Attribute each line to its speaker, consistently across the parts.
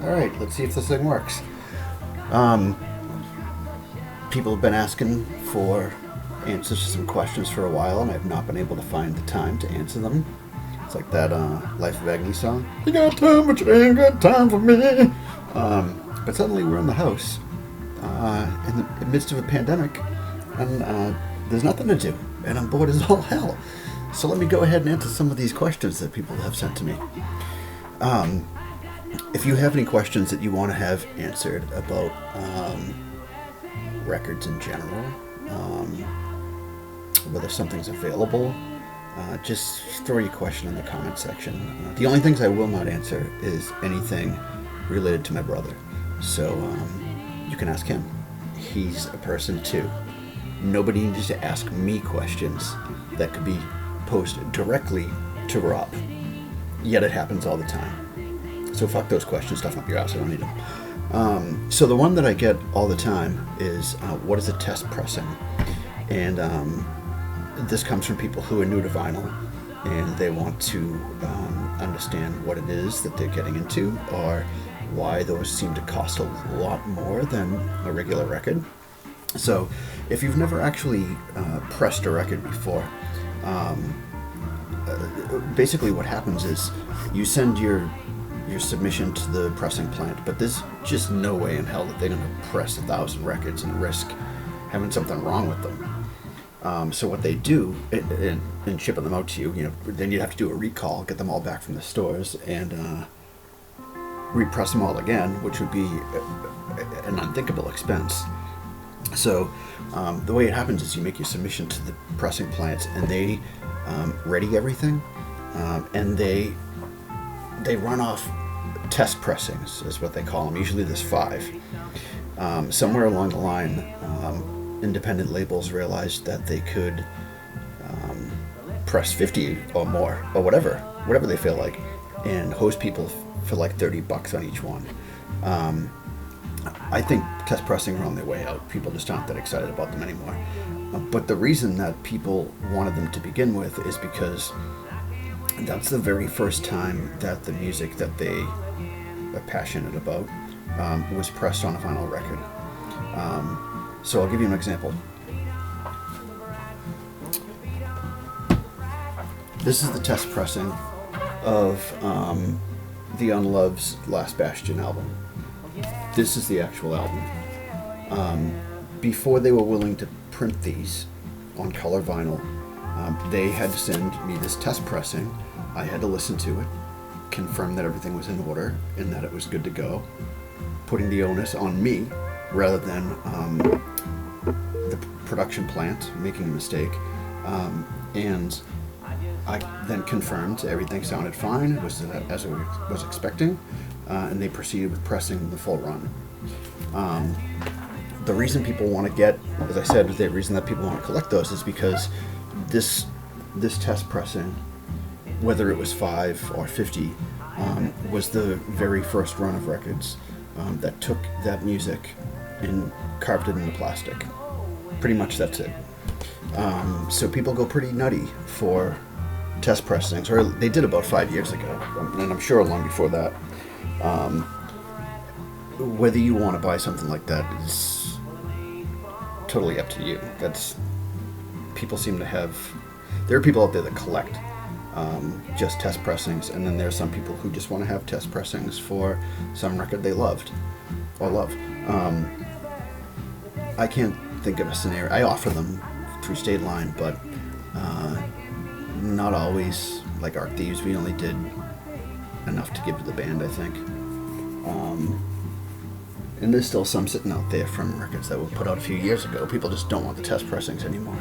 Speaker 1: Alright, let's see if this thing works. People have been asking for answers to some questions for a while, and I've not been able to find the time to answer them. It's like that Life of Agony song. You got time, but you ain't got time for me. But suddenly we're in the house in the midst of a pandemic, and there's nothing to do, and I'm bored as all hell. So let me go ahead and answer some of these questions that people have sent to me. If you have any questions that you want to have answered about records in general, whether something's available, just throw your question in the comment section. The only things I will not answer is anything related to my brother. So you can ask him. He's a person too. Nobody needs to ask me questions that could be posted directly to Rob. Yet it happens all the time. So fuck those questions, stuff up your ass, I don't need them. So the one that I get all the time is, what is a test pressing? And this comes from people who are new to vinyl, and they want to understand what it is that they're getting into, or why those seem to cost a lot more than a regular record. So if you've never actually pressed a record before, basically what happens is you send your submission to the pressing plant, but there's just no way in hell that they're going to press 1,000 records and risk having something wrong with them. So what they do in shipping them out to you, then you'd have to do a recall, get them all back from the stores, and repress them all again, which would be an unthinkable expense. So the way it happens is you make your submission to the pressing plants, and they ready everything, and they run off test pressings, is what they call them. Usually there's 5. Somewhere along the line, independent labels realized that they could press 50 or more, or whatever they feel like, and hose people for like $30 on each one. I think test pressing are on their way out. People just aren't that excited about them anymore. But the reason that people wanted them to begin with is because that's the very first time that the music that they are passionate about was pressed on a vinyl record. So I'll give you an example. This is the test pressing of the Unloved's Last Bastion album. This is the actual album. Before they were willing to print these on color vinyl, they had to send me this test pressing. I had to listen to it, confirm that everything was in order and that it was good to go, putting the onus on me rather than the production plant making a mistake. And I then confirmed everything sounded fine, was as I was expecting, and they proceeded with pressing the full run. The reason people want to get, as I said, the reason that people want to collect those is because this test pressing, whether it was 5 or 50, was the very first run of records that took that music and carved it into plastic. Pretty much that's it. So people go pretty nutty for test pressings, or they did about 5 years ago, and I'm sure long before that. Whether you want to buy something like that is totally up to you. People seem to have. There are people out there that collect just test pressings, and then there's some people who just want to have test pressings for some record they loved or love. I can't think of a scenario. I offer them through State Line, but not always. Like Art Thieves, we only did enough to give to the band, I think. And there's still some sitting out there from records that were put out a few years ago. People just don't want the test pressings anymore.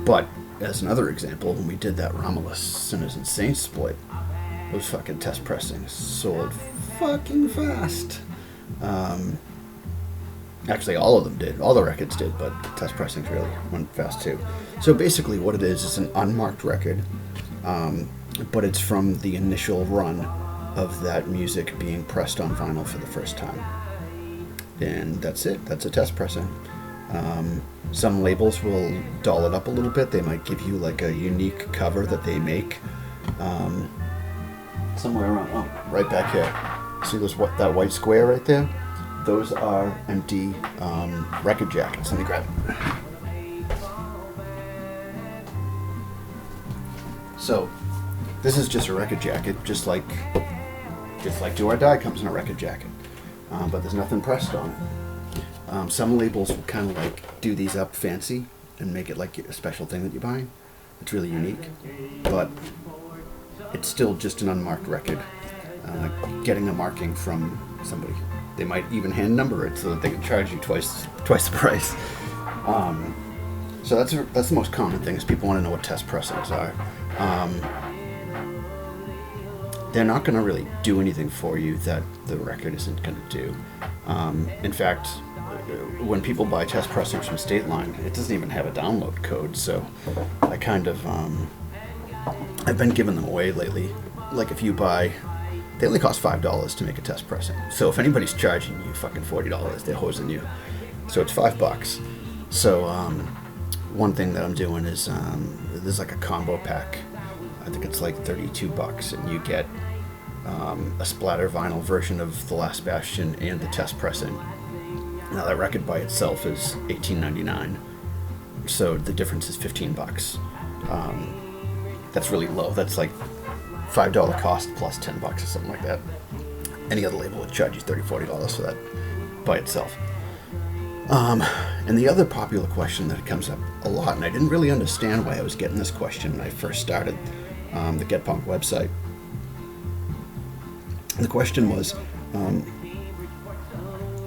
Speaker 1: But as another example, when we did that Romulus Sinners and Saints split, those fucking test pressings sold fucking fast. Actually, all of them did. All the records did, but test pressings really went fast too. So basically what it is an unmarked record, but it's from the initial run of that music being pressed on vinyl for the first time. And that's it. That's a test pressing. Some labels will doll it up a little bit. They might give you like a unique cover that they make somewhere around, right back here. See that white square right there? Those are empty record jackets. Let me grab it. So this is just a record jacket, just like Do or Die comes in a record jacket, but there's nothing pressed on it. Some labels will kind of like do these up fancy and make it like a special thing that you're buying. It's really unique, but it's still just an unmarked record. Getting a marking from somebody, they might even hand number it so that they can charge you twice the price. So that's the most common thing, is people want to know what test pressings are. They're not going to really do anything for you that the record isn't going to do. In fact, when people buy test pressings from State Line, it doesn't even have a download code, so I kind of I've been giving them away lately. Like if you buy, they only cost $5 to make a test pressing. So if anybody's charging you fucking $40, they're hosing you. So it's $5. So one thing that I'm doing is there's like a combo pack. I think it's like $32, and you get a splatter vinyl version of The Last Bastion and the test pressing. Now that record by itself is $18.99, so the difference is $15. That's really low. That's like $5 cost plus $10 or something like that. Any other label would charge you $30-$40 for that by itself. And the other popular question that comes up a lot, and I didn't really understand why I was getting this question when I first started the Get Punk website. The question was,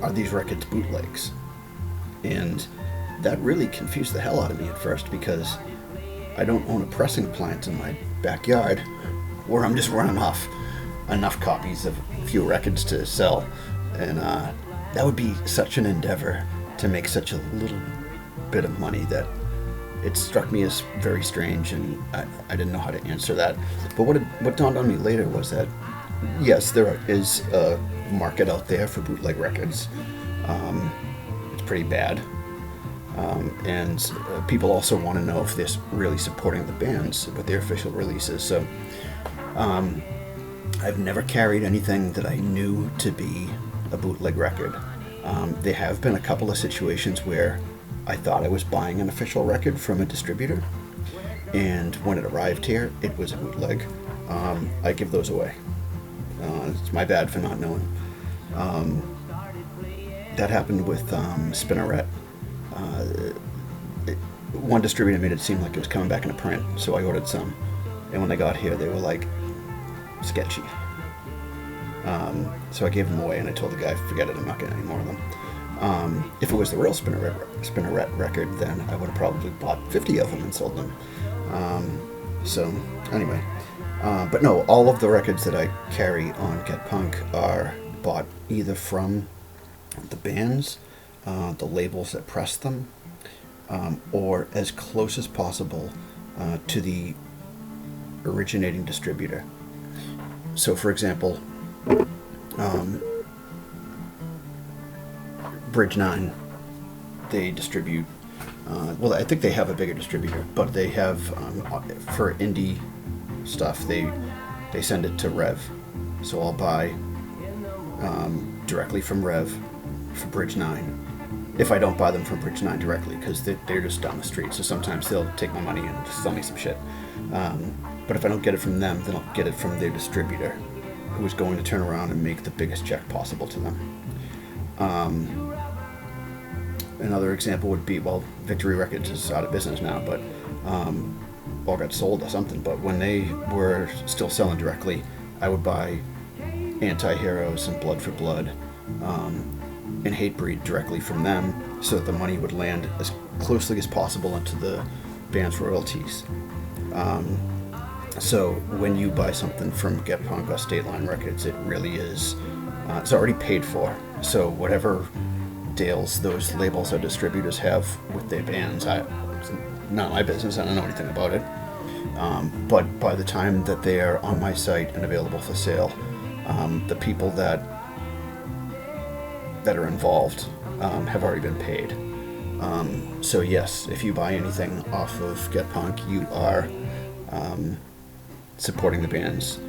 Speaker 1: are these records bootlegs? And that really confused the hell out of me at first, because I don't own a pressing plant in my backyard where I'm just running off enough copies of a few records to sell. And that would be such an endeavor to make such a little bit of money that it struck me as very strange, and I didn't know how to answer that. But what dawned on me later was that, yes, there is a market out there for bootleg records. It's pretty bad. And people also want to know if they're really supporting the bands with their official releases. So I've never carried anything that I knew to be a bootleg record. There have been a couple of situations where I thought I was buying an official record from a distributor, and when it arrived here, it was a bootleg. I give those away. It's my bad for not knowing. That happened with Spinneret. One distributor made it seem like it was coming back in a print, so I ordered some, and when they got here, they were like sketchy. So I gave them away, and I told the guy, forget it, I'm not getting any more of them. If it was the real Spinneret record, then I would have probably bought 50 of them and sold them. So anyway, but no, all of the records that I carry on Get Punk are bought either from the bands, the labels that press them, or as close as possible to the originating distributor. So for example, Bridge 9, they distribute, well, I think they have a bigger distributor, but they have, for indie stuff, they send it to Rev. So I'll buy directly from Rev for Bridge 9, if I don't buy them from Bridge 9 directly, because they're just down the street, so sometimes they'll take my money and just sell me some shit. But if I don't get it from them, then I'll get it from their distributor, who is going to turn around and make the biggest check possible to them. Another example would be, well, Victory Records is out of business now, but or got sold or something, but when they were still selling directly, I would buy Anti-Heroes and Blood for Blood and Hatebreed directly from them, so that the money would land as closely as possible into the band's royalties. So when you buy something from Get Punk or State Line Records, it really is, it's already paid for. So whatever deals those labels or distributors have with their bands, it's not my business, I don't know anything about it. But by the time that they are on my site and available for sale, the people that are involved have already been paid. So yes, if you buy anything off of Get Punk, you are supporting the bands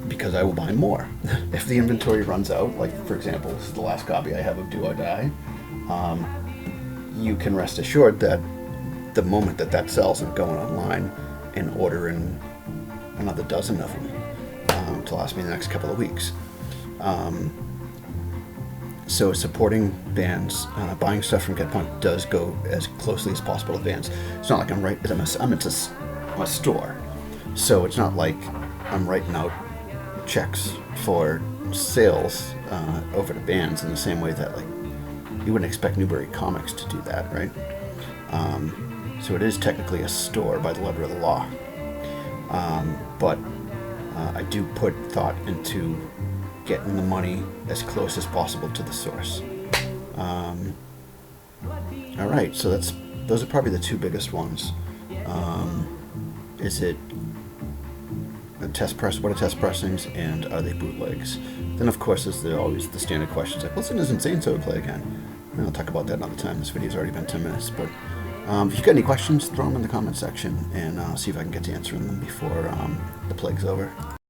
Speaker 1: because I will buy more. If the inventory runs out, like for example, this is the last copy I have of Do or Die, you can rest assured that the moment that that sells, I'm going online and ordering another dozen of them to last me the next couple of weeks. So supporting bands, buying stuff from Get Punk does go as closely as possible to bands. It's not like I'm into a store, so it's not like I'm writing out checks for sales over to bands in the same way that like you wouldn't expect Newbury Comics to do that, right? So it is technically a store by the letter of the law, but I do put thought into getting the money as close as possible to the source. All right, so those are probably the two biggest ones. Is it a test press? What are test pressings, and are they bootlegs? Then, of course, there's always the standard questions like, "Listen, is Insane So Play again?" And I'll talk about that another time. This video's already been 10 minutes, but if you've got any questions, throw them in the comment section, and I'll see if I can get to answering them before the plague's over.